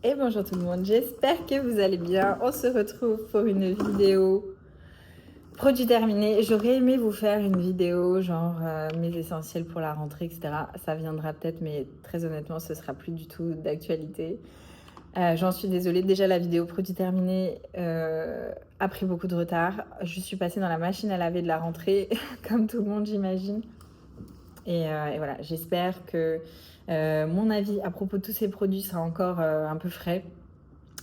Et bonjour tout le monde, j'espère que vous allez bien. On se retrouve pour une vidéo produit terminé. J'aurais aimé vous faire une vidéo genre mes essentiels pour la rentrée, etc. Ça viendra peut-être, mais très honnêtement, ce sera plus du tout d'actualité. J'en suis désolée. Déjà, la vidéo produit terminé a pris beaucoup de retard. Je suis passée dans la machine à laver de la rentrée, comme tout le monde, j'imagine. Et voilà, j'espère que mon avis à propos de tous ces produits sera encore un peu frais.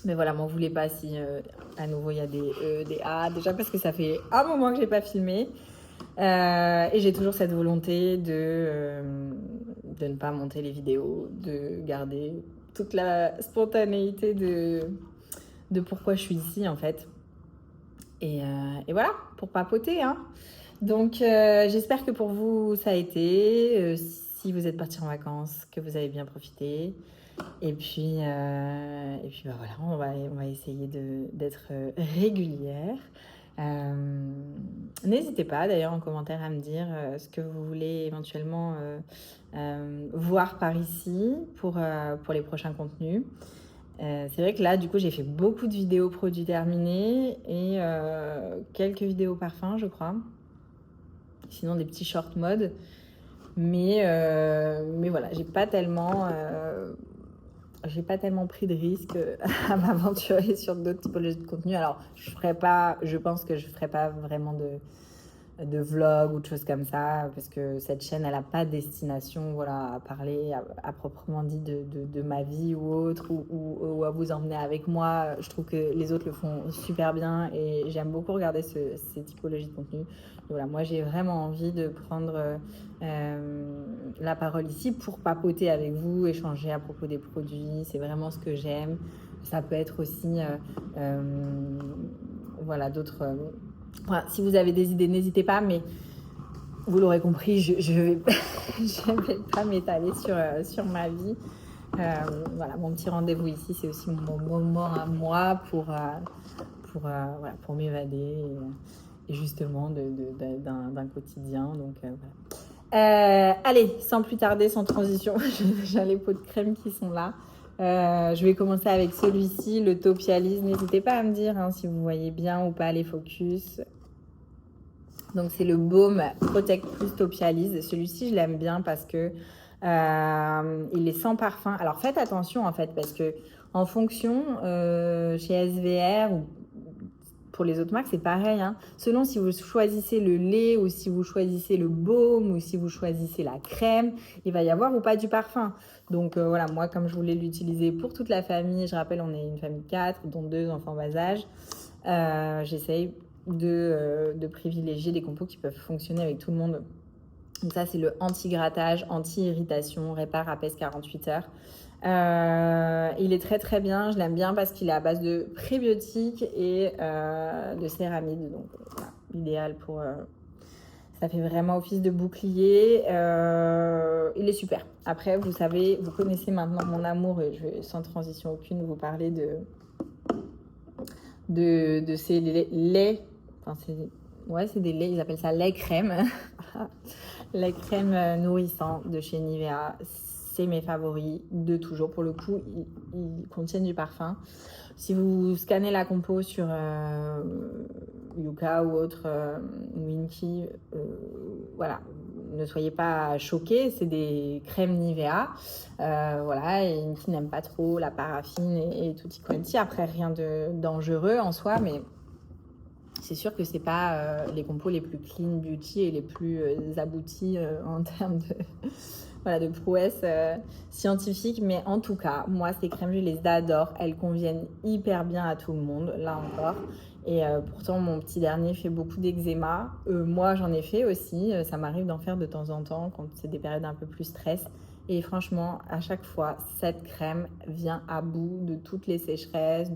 Mais voilà, m'en voulez pas si à nouveau il y a des E, des A. Déjà parce que ça fait un moment que j'ai pas filmé. Et j'ai toujours cette volonté de ne pas monter les vidéos, de garder toute la spontanéité de pourquoi je suis ici en fait. Et voilà, pour papoter. Hein. Donc j'espère que pour vous ça a été. Si vous êtes partis en vacances, que vous avez bien profité. Et puis bah voilà, on va essayer d'être régulière. N'hésitez pas d'ailleurs en commentaire à me dire ce que vous voulez éventuellement voir par ici pour les prochains contenus. C'est vrai que là, du coup, j'ai fait beaucoup de vidéos produits terminés et quelques vidéos parfums, je crois. Sinon, des petits short mode. Mais voilà, j'ai pas tellement pris de risque à m'aventurer sur d'autres typologies de contenu. Alors, je pense que je ferai pas vraiment de vlog ou de choses comme ça, parce que cette chaîne, elle n'a pas de destination, voilà, à parler à proprement dit de ma vie ou autre, ou à vous emmener avec moi. Je trouve que les autres le font super bien et j'aime beaucoup regarder ces typologies de contenu. Et voilà, moi, j'ai vraiment envie de prendre la parole ici pour papoter avec vous, échanger à propos des produits. C'est vraiment ce que j'aime. Ça peut être aussi, voilà, d'autres... Voilà, si vous avez des idées, n'hésitez pas, mais vous l'aurez compris, je vais pas m'étaler sur ma vie. Voilà, mon petit rendez-vous ici, c'est aussi mon moment à moi pour m'évader et justement d'un quotidien. Donc voilà. Allez, sans plus tarder, sans transition, j'ai déjà les pots de crème qui sont là. Je vais commencer avec celui-ci, le Topialise. N'hésitez pas à me dire hein, si vous voyez bien ou pas les focus. Donc c'est le baume Protect Plus Topialise. Celui-ci, je l'aime bien parce que il est sans parfum. Alors faites attention en fait parce que en fonction chez SVR ou pour les autres marques, c'est pareil. Hein. Selon si vous choisissez le lait ou si vous choisissez le baume ou si vous choisissez la crème, il va y avoir ou pas du parfum. Donc voilà, moi comme je voulais l'utiliser pour toute la famille, je rappelle on est une famille de 4, dont 2 enfants bas âge, j'essaye de privilégier des compos qui peuvent fonctionner avec tout le monde. Donc ça, c'est le anti-grattage, anti-irritation, répare, apaise 48 heures. Il est très très bien, je l'aime bien parce qu'il est à base de prébiotiques et de céramide. Donc voilà, idéal pour... ça fait vraiment office de bouclier. Il est super. Après, vous savez, vous connaissez maintenant mon amour et je vais sans transition aucune vous parler de ces laits. Enfin, c'est des laits, ils appellent ça lait crème. Les crèmes nourrissantes de chez Nivea, c'est mes favoris de toujours. Pour le coup, ils contiennent du parfum. Si vous scannez la compo sur Yuka ou autre, Winky, voilà, ne soyez pas choqués, c'est des crèmes Nivea. Voilà, et Winky n'aime pas trop la paraffine et tutti quanti. Après, rien de dangereux en soi, mais c'est sûr que c'est pas les compos les plus clean beauty et les plus aboutis en termes de prouesse scientifique. Mais en tout cas, moi, ces crèmes, je les adore. Elles conviennent hyper bien à tout le monde, là encore. Et pourtant, mon petit dernier fait beaucoup d'eczéma. Moi, j'en ai fait aussi. Ça m'arrive d'en faire de temps en temps quand c'est des périodes un peu plus stress. Et franchement, à chaque fois, cette crème vient à bout de toutes les sécheresses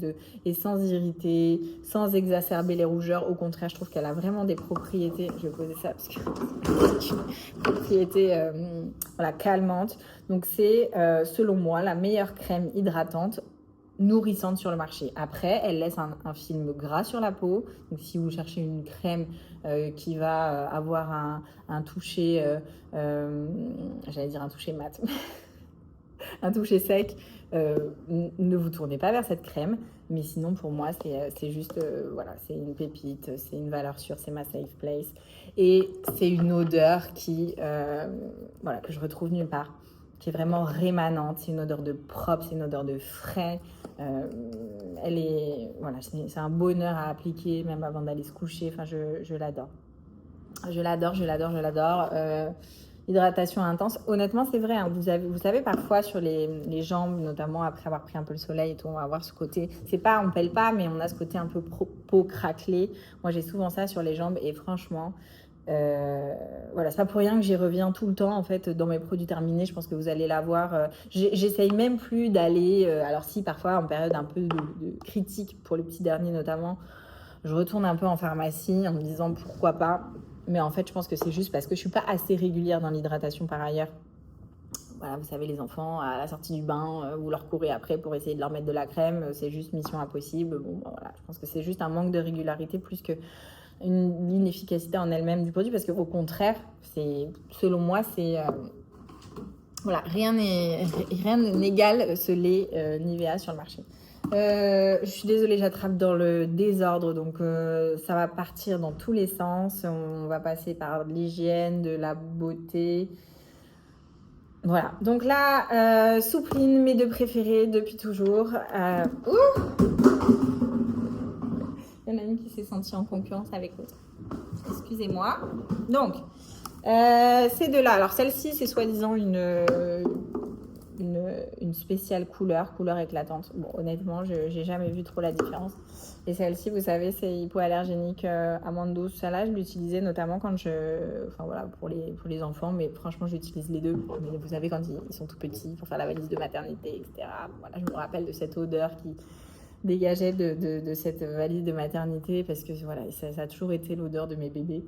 et sans irriter, sans exacerber les rougeurs. Au contraire, je trouve qu'elle a vraiment des propriétés. Je vais poser ça parce que propriétés voilà, calmantes. Donc, c'est, selon moi, la meilleure crème hydratante nourrissante sur le marché. Après, elle laisse un film gras sur la peau. Donc, si vous cherchez une crème qui va avoir un toucher, j'allais dire un toucher mat, un toucher sec, ne vous tournez pas vers cette crème. Mais sinon, pour moi, c'est juste, voilà, c'est une pépite, c'est une valeur sûre, c'est ma safe place. Et c'est une odeur voilà, que je retrouve nulle part, qui est vraiment rémanente. C'est une odeur de propre, c'est une odeur de frais. Voilà, c'est un bonheur à appliquer, même avant d'aller se coucher. Enfin, je l'adore. Je l'adore, je l'adore, je l'adore. Hydratation intense. Honnêtement, c'est vrai. Hein, vous savez, parfois sur les jambes, notamment après avoir pris un peu le soleil et tout, on va avoir ce côté. C'est pas, on pèle pas, mais on a ce côté un peu peau craquelée. Moi, j'ai souvent ça sur les jambes et franchement, voilà, c'est pas pour rien que j'y reviens tout le temps en fait dans mes produits terminés. Je pense que vous allez l'avoir. J'essaye même plus d'aller. Alors si parfois en période un peu de critique pour le petit dernier notamment, je retourne un peu en pharmacie en me disant pourquoi pas. Mais en fait, je pense que c'est juste parce que je suis pas assez régulière dans l'hydratation par ailleurs. Voilà, vous savez, les enfants, à la sortie du bain, vous leur courez après pour essayer de leur mettre de la crème, c'est juste mission impossible. Bon, voilà, je pense que c'est juste un manque de régularité plus que une inefficacité en elle-même du produit, parce qu'au contraire, selon moi, voilà, rien n'égale ce lait Nivea sur le marché. Je suis désolée, j'attrape dans le désordre, donc ça va partir dans tous les sens. On va passer par l'hygiène, de la beauté. Voilà, donc là, Soupline, mes deux préférés depuis toujours. Il y en a une qui s'est sentie en concurrence avec l'autre. Excusez-moi. Donc, ces deux-là. Alors, celle-ci, c'est soi-disant une spéciale couleur éclatante. Bon, honnêtement, je n'ai jamais vu trop la différence. Et celle-ci, vous savez, c'est hypoallergénique amande douce. Celle-là, je l'utilisais notamment quand enfin voilà, pour les enfants, mais franchement, j'utilise les deux. Mais vous savez, quand ils sont tout petits, pour faire la valise de maternité, etc. Voilà, je me rappelle de cette odeur qui dégageait de cette valise de maternité, parce que voilà, ça a toujours été l'odeur de mes bébés.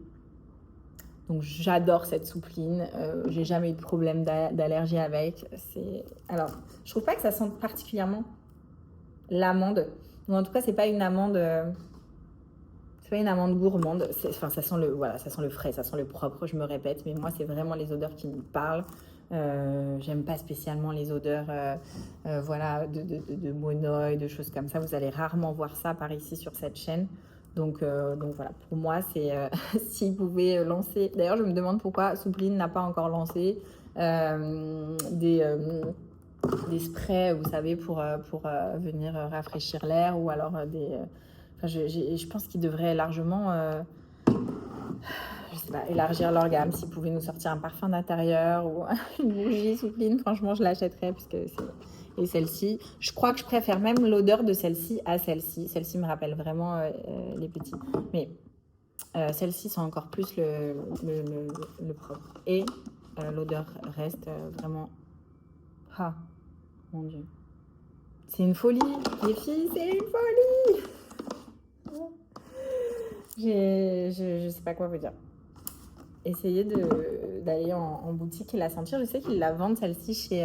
Donc j'adore cette soupline, j'ai jamais eu de problème d'allergie avec. Alors, je trouve pas que ça sente particulièrement l'amande, ou en tout cas c'est pas une amande gourmande. Enfin, ça sent le frais, ça sent le propre. Je me répète, mais moi c'est vraiment les odeurs qui me parlent. J'aime pas spécialement les odeurs voilà, de monoï, de choses comme ça. Vous allez rarement voir ça par ici sur cette chaîne. Donc voilà, pour moi, c'est s'ils pouvaient lancer. D'ailleurs, je me demande pourquoi Soupline n'a pas encore lancé des sprays, vous savez, pour venir rafraîchir l'air, ou alors enfin, je pense qu'ils devraient largement je sais pas, élargir leur gamme. S'ils pouvaient nous sortir un parfum d'intérieur ou une bougie Soupline, franchement, je l'achèterais, puisque c'est. Et celle-ci, je crois que je préfère même l'odeur de celle-ci à celle-ci. Celle-ci me rappelle vraiment les petits. Mais celle-ci sent encore plus le propre. Et l'odeur reste vraiment... Ah, mon Dieu. C'est une folie, les filles, c'est une folie. Je sais pas quoi vous dire. Essayez d'aller en boutique et la sentir. Je sais qu'ils la vendent, celle-ci,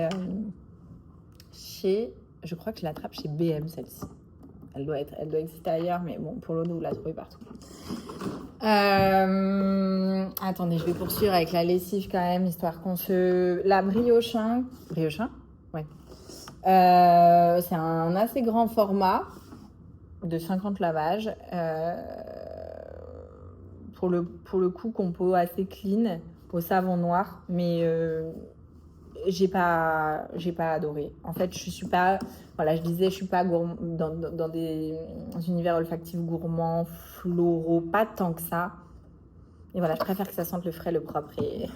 je crois que je l'attrape chez BM, celle-ci. Elle doit exister ailleurs, mais bon, pour l'eau, vous la trouvez partout. Attendez, je vais poursuivre avec la lessive quand même, histoire qu'on La Briochin. Briochin ? Ouais. C'est un assez grand format de 50 lavages. Pour le coup, compo assez clean, au savon noir, mais j'ai pas adoré. En fait, je suis pas, voilà, je disais, je suis pas dans des univers olfactifs gourmands, floraux, pas tant que ça. Et voilà, je préfère que ça sente le frais, le propre. Et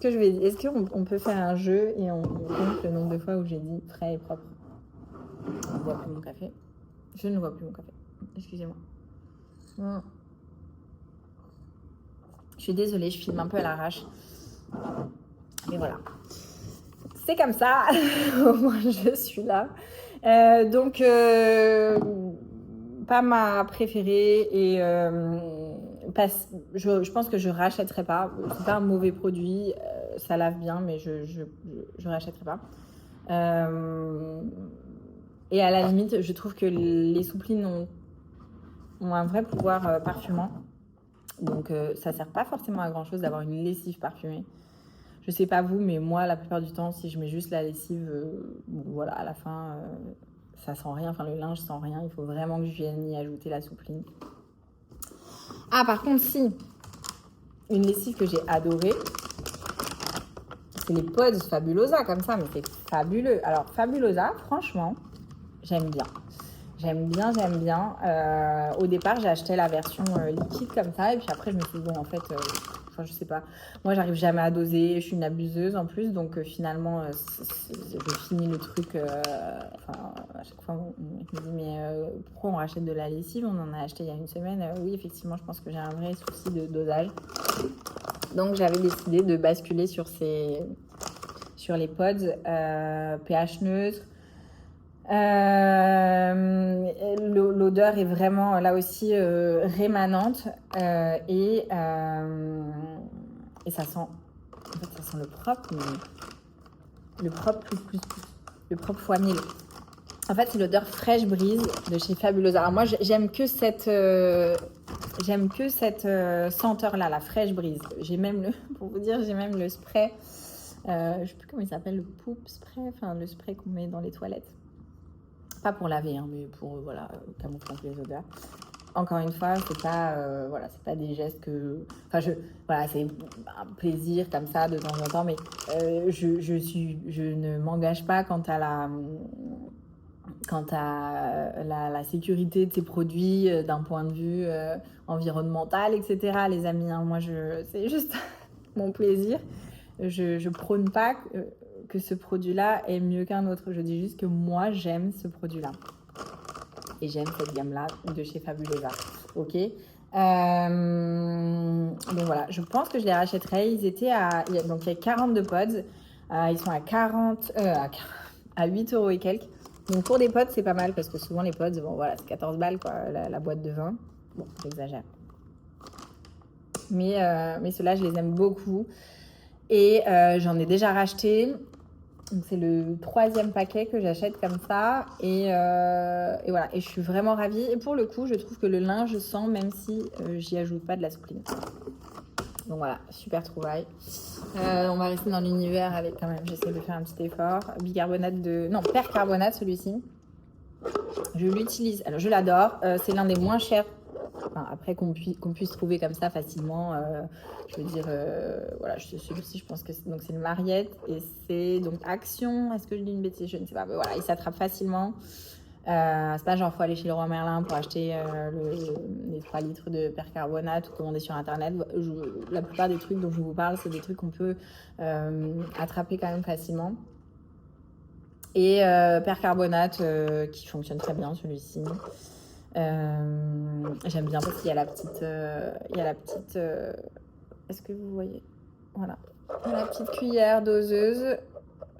est-ce qu'on peut faire un jeu et on compte le nombre de fois où j'ai dit frais et propre? On ne voit plus mon café. Je ne vois plus mon café. Excusez-moi. Je suis désolée, je filme un peu à l'arrache. Mais voilà. C'est comme ça. Au moins, je suis là. Donc, pas ma préférée. Et je pense que je rachèterai pas. C'est pas un mauvais produit. Ça lave bien, mais je rachèterai pas. Et à la limite, je trouve que les Souplines ont un vrai pouvoir parfumant. Donc, ça sert pas forcément à grand chose d'avoir une lessive parfumée. Je sais pas vous, mais moi, la plupart du temps, si je mets juste la lessive, bon, voilà, à la fin, ça sent rien. Enfin, le linge sent rien. Il faut vraiment que je vienne y ajouter la soupline. Ah, par contre, si, une lessive que j'ai adorée, c'est les Pods Fabulosa, comme ça, mais c'est fabuleux. Alors, Fabulosa, franchement, j'aime bien. J'aime bien. Au départ, j'ai acheté la version liquide comme ça. Et puis après, je me suis dit, bon, en fait, enfin, je sais pas. Moi, j'arrive jamais à doser. Je suis une abuseuse en plus. Donc, finalement, je finis le truc. Enfin, à chaque fois, on me dit, mais pourquoi on rachète de la lessive? On en a acheté il y a une semaine. Oui, effectivement, je pense que j'ai un vrai souci de dosage. Donc, j'avais décidé de basculer sur les pods pH neutre. L'odeur est vraiment là aussi rémanente et ça sent, en fait, ça sent le propre, mais le propre plus, le propre fois 1000. En fait, c'est l'odeur fraîche brise de chez Fabulosa. Alors moi, j'aime que cette senteur-là, la fraîche brise. J'ai même pour vous dire, j'ai même le spray. Je sais plus comment il s'appelle, le poop spray, enfin le spray qu'on met dans les toilettes. Pas pour laver, hein, mais pour voilà, camoufler les odeurs. Encore une fois, c'est pas des gestes que, enfin voilà, c'est un plaisir comme ça de temps en temps, mais je ne m'engage pas quant à la sécurité de ces produits d'un point de vue environnemental, etc. Les amis, hein, moi c'est juste mon plaisir. Je prône pas que ce produit-là est mieux qu'un autre. Je dis juste que moi, j'aime ce produit-là. Et j'aime cette gamme-là de chez Fabulosa. Ok. Donc voilà, je pense que je les rachèterai. Donc il y a 42 pods. Ils sont à 8 euros et quelques. Donc pour des pods, c'est pas mal parce que souvent les pods, bon voilà, c'est 14 balles quoi, la boîte de 20. Bon, j'exagère. Mais ceux-là, je les aime beaucoup. Et j'en ai déjà racheté. Donc c'est le 3e paquet que j'achète comme ça. Et voilà. Et je suis vraiment ravie. Et pour le coup, je trouve que le linge sent même si j'y ajoute pas de la soupline. Donc voilà, super trouvaille. On va rester dans l'univers avec quand même, j'essaie de faire un petit effort. Percarbonate celui-ci. Je l'utilise, alors je l'adore. C'est l'un des moins chers. Enfin, après qu'on puisse trouver comme ça facilement, je veux dire, voilà, celui-ci, je pense que c'est le Mariette et c'est donc Action. Est-ce que je dis une bêtise? Je ne sais pas, mais voilà, il s'attrape facilement. C'est pas genre faut aller chez Leroy Merlin pour acheter les 3 litres de percarbonate ou commander sur internet. La plupart des trucs dont je vous parle, c'est des trucs qu'on peut attraper quand même facilement. Et percarbonate qui fonctionne très bien celui-ci. J'aime bien parce qu'il y a la petite est-ce que vous voyez, voilà, la petite cuillère doseuse.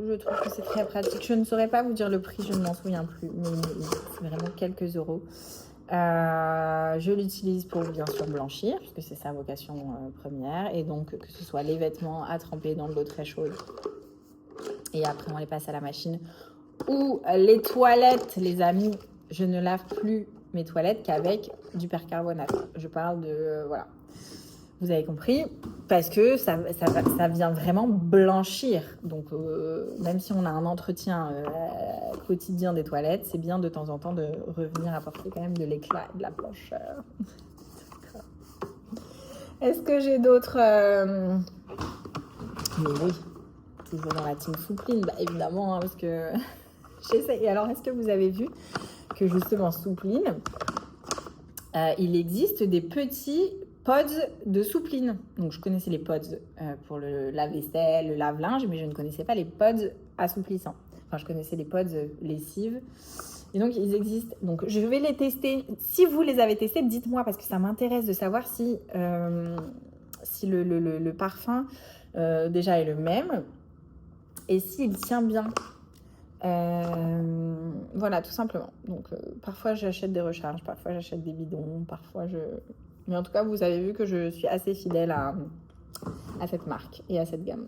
Je trouve que c'est très pratique. Je ne saurais pas vous dire le prix, je ne m'en souviens plus, mais c'est vraiment quelques euros. Je l'utilise pour bien sûr blanchir puisque c'est sa vocation première, et donc que ce soit les vêtements à tremper dans de l'eau très chaude et après on les passe à la machine, ou les toilettes, les amis, je ne lave plus mes toilettes qu'avec du percarbonate. Je parle de voilà, vous avez compris, parce que ça vient vraiment blanchir. Donc même si on a un entretien quotidien des toilettes, c'est bien de temps en temps de revenir apporter quand même de l'éclat et de la blancheur. Est-ce que j'ai d'autres Mais oui, toujours dans la team soupline, bah, évidemment, hein, parce que j'essaie. Et alors, est-ce que vous avez vu que justement soupline, il existe des petits pods de soupline. Donc je connaissais les pods pour le lave-vaisselle, le lave-linge, mais je ne connaissais pas les pods assouplissants. Enfin, je connaissais les pods lessive. Et donc ils existent. Donc je vais les tester. Si vous les avez testés, dites-moi parce que ça m'intéresse de savoir si le parfum déjà est le même et s'il tient bien. Voilà, tout simplement. Donc parfois j'achète des recharges, parfois j'achète des bidons, mais en tout cas vous avez vu que je suis assez fidèle à cette marque et à cette gamme.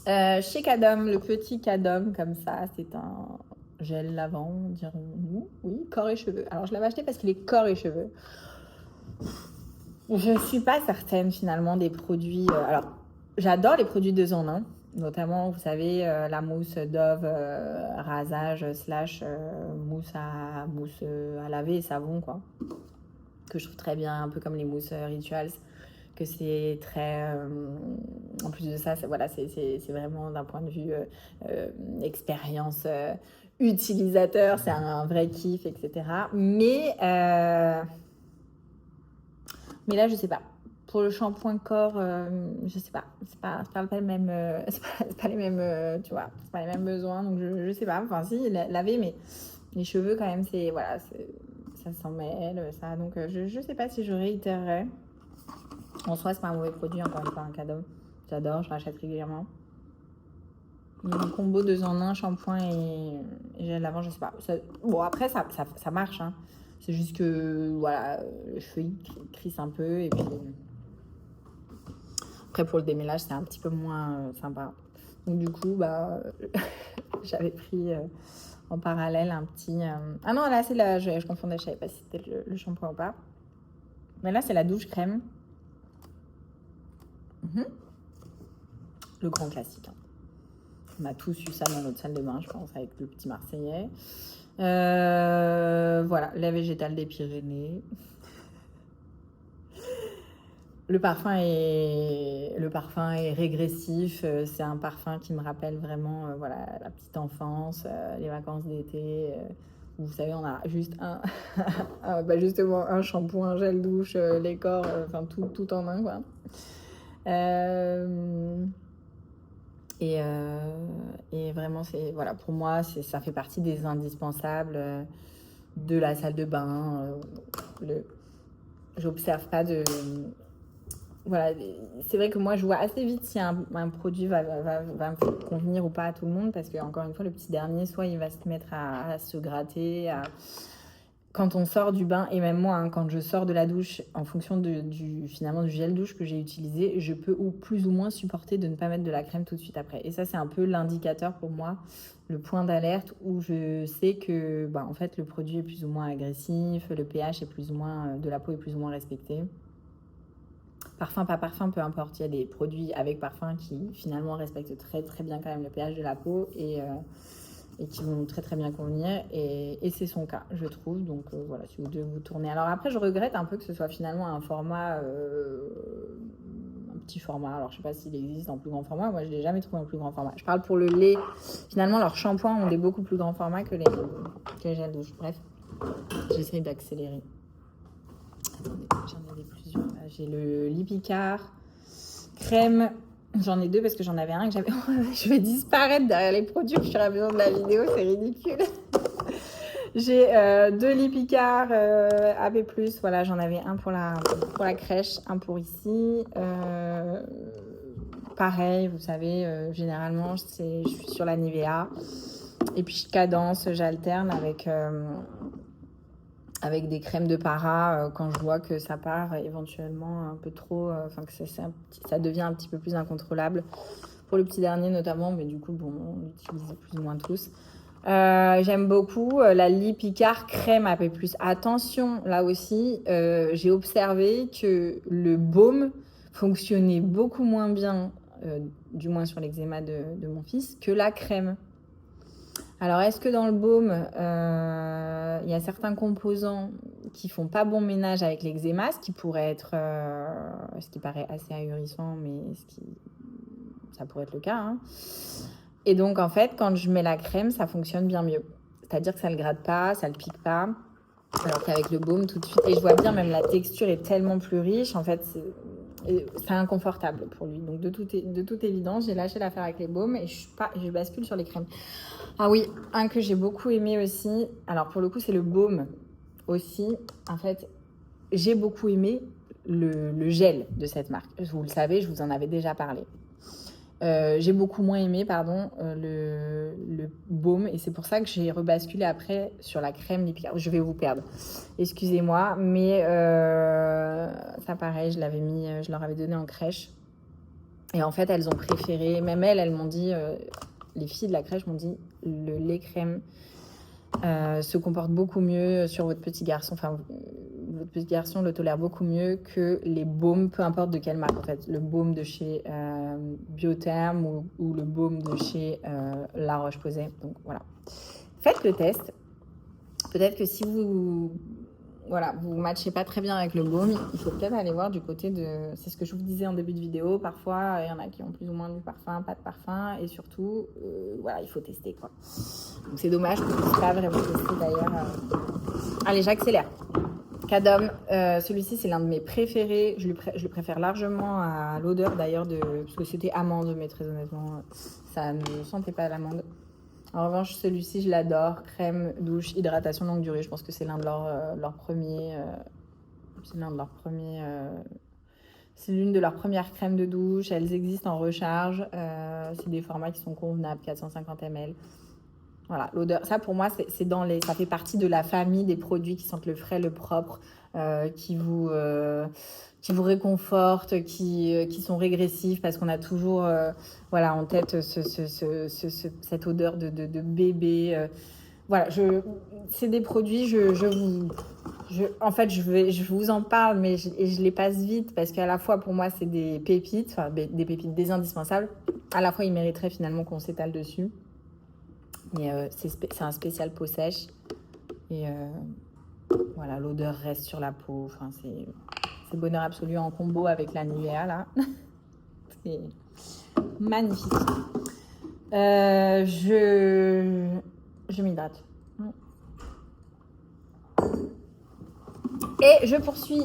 Chez Cadom, le petit Cadom comme ça, c'est un gel lavant, dirons-nous. Oui, corps et cheveux. Alors je l'avais acheté parce qu'il est corps et cheveux. Je suis pas certaine finalement des produits. Alors j'adore les produits 2 en 1. Notamment, vous savez, la mousse Dove rasage / mousse à laver et savon, quoi. Que je trouve très bien, un peu comme les mousses Rituals. Que c'est très... en plus de ça, voilà, c'est vraiment d'un point de vue expérience utilisateur, c'est un vrai kiff, etc. Mais là, je sais pas. Pour le shampoing corps, je sais pas. C'est pas le même, c'est pas les mêmes, tu vois, c'est pas les mêmes besoins. Donc je sais pas. Enfin si, laver, mais les cheveux quand même, c'est voilà, ça s'en mêle, ça. Donc je sais pas si je réitérerais. En soi, c'est pas un mauvais produit, encore une fois, un cadeau. J'adore, je rachète régulièrement. Le combo 2 en 1, shampoing et gel lavant, je sais pas. Bon, après, ça marche, hein. C'est juste que, voilà, les cheveux, ils crissent un peu. Et puis, après, pour le démêlage, c'est un petit peu moins sympa. Donc, du coup, j'avais pris en parallèle un petit... Ah non, là, c'est la... Je confondais, je savais pas si c'était le shampoing ou pas. Mais là, c'est la douche crème. Le grand classique, hein. On a tous eu ça dans notre salle de bain, je pense, avec le petit Marseillais. Voilà, lait végétal des Pyrénées. Le parfum est régressif. C'est un parfum qui me rappelle vraiment voilà, la petite enfance, les vacances d'été. Vous savez, on a juste justement un shampoing, un gel douche, les corps, enfin tout en un, quoi. Et vraiment, voilà, pour moi, ça fait partie des indispensables de la salle de bain. J'observe pas de... Voilà, c'est vrai que moi, je vois assez vite si un produit va me convenir ou pas à tout le monde, parce que, encore une fois, le petit dernier, soit il va se mettre à se gratter, quand on sort du bain, et même moi, hein, quand je sors de la douche, en fonction finalement du gel douche que j'ai utilisé, je peux plus ou moins supporter de ne pas mettre de la crème tout de suite après. Et ça, c'est un peu l'indicateur pour moi, le point d'alerte où je sais que en fait, le produit est plus ou moins agressif, le pH est plus ou moins, de la peau est plus ou moins respecté. Parfum, pas parfum, peu importe. Il y a des produits avec parfum qui finalement respectent très très bien quand même le pH de la peau et qui vont très très bien convenir, et c'est son cas, je trouve. Donc voilà, si vous devez vous tourner. Alors après, je regrette un peu que ce soit finalement un format, un petit format. Alors je sais pas s'il existe en plus grand format, moi je l'ai jamais trouvé en plus grand format. Je parle pour le lait, finalement leurs shampoings ont des beaucoup plus grands formats que les gels douche. Bref, j'essaye d'accélérer. Attendez, j'en avais plusieurs là. J'ai le Lipicard crème. J'en ai 2 parce que j'en avais un que j'avais... Je vais disparaître derrière les produits au fur et à mesure de la vidéo, c'est ridicule. J'ai 2 Lipicard AB+, voilà, j'en avais un pour la crèche, un pour ici. Pareil, vous savez, généralement, je suis sur la Nivea. Et puis je cadence, j'alterne avec des crèmes de para quand je vois que ça part éventuellement un peu trop, que ça devient un petit peu plus incontrôlable. Pour le petit dernier notamment, mais du coup, bon, on l'utilise plus ou moins tous. J'aime beaucoup la Lipicard crème AP+. Attention, là aussi, j'ai observé que le baume fonctionnait beaucoup moins bien, du moins sur l'eczéma de mon fils, que la crème. Alors, est-ce que dans le baume, il y a certains composants qui font pas bon ménage avec l'eczéma, ce qui pourrait être, ce qui paraît assez ahurissant, mais ça pourrait être le cas, hein. Et donc, en fait, quand je mets la crème, ça fonctionne bien mieux. C'est-à-dire que ça le gratte pas, ça le pique pas, alors qu'avec le baume, tout de suite, et je vois bien, même la texture est tellement plus riche, en fait, c'est inconfortable pour lui. Donc, de toute évidence, j'ai lâché l'affaire avec les baumes et je bascule sur les crèmes. Ah oui, un que j'ai beaucoup aimé aussi, alors pour le coup, c'est le baume aussi. En fait, j'ai beaucoup aimé le gel de cette marque. Vous le savez, je vous en avais déjà parlé. J'ai beaucoup moins aimé, le baume, et c'est pour ça que j'ai rebasculé après sur la crème Lipicard. Je vais vous perdre, excusez-moi, mais ça pareil, je leur avais donné en crèche, et en fait elles ont préféré, même elles m'ont dit, les filles de la crèche m'ont dit, le lait crème se comporte beaucoup mieux sur votre petit garçon, enfin votre petit garçon le tolère beaucoup mieux que les baumes, peu importe de quelle marque en fait. Le baume de chez Biotherm ou le baume de chez La Roche-Posay. Donc voilà, faites le test. Peut-être que si vous matchez pas très bien avec le baume, il faut peut-être aller voir du côté de... C'est ce que je vous disais en début de vidéo. Parfois, il y en a qui ont plus ou moins du parfum, pas de parfum. Et surtout, il faut tester, quoi. Donc c'est dommage qu'on ne puisse pas vraiment tester d'ailleurs. Allez, j'accélère. Cadom, celui-ci c'est l'un de mes préférés. Je le préfère largement à l'odeur d'ailleurs, parce que c'était amande, mais très honnêtement, ça ne sentait pas l'amande. En revanche, celui-ci, je l'adore. Crème, douche, hydratation longue durée. Je pense que c'est l'un de leurs premiers... c'est l'une de leurs premières crèmes de douche. Elles existent en recharge. C'est des formats qui sont convenables, 450 ml. Voilà, l'odeur. Ça, pour moi, ça fait partie de la famille des produits qui sentent le frais, le propre, qui vous réconfortent, qui sont régressifs, parce qu'on a toujours en tête cette odeur de bébé. C'est des produits, en fait, je vous en parle, mais je les passe vite, parce qu'à la fois, pour moi, c'est des pépites, des pépites, des indispensables. À la fois, ils mériteraient finalement qu'on s'étale dessus. Mais c'est un spécial peau sèche. Et voilà, l'odeur reste sur la peau. Enfin, c'est bonheur absolu en combo avec la Nivea, là. C'est magnifique. Je m'hydrate. Et je poursuis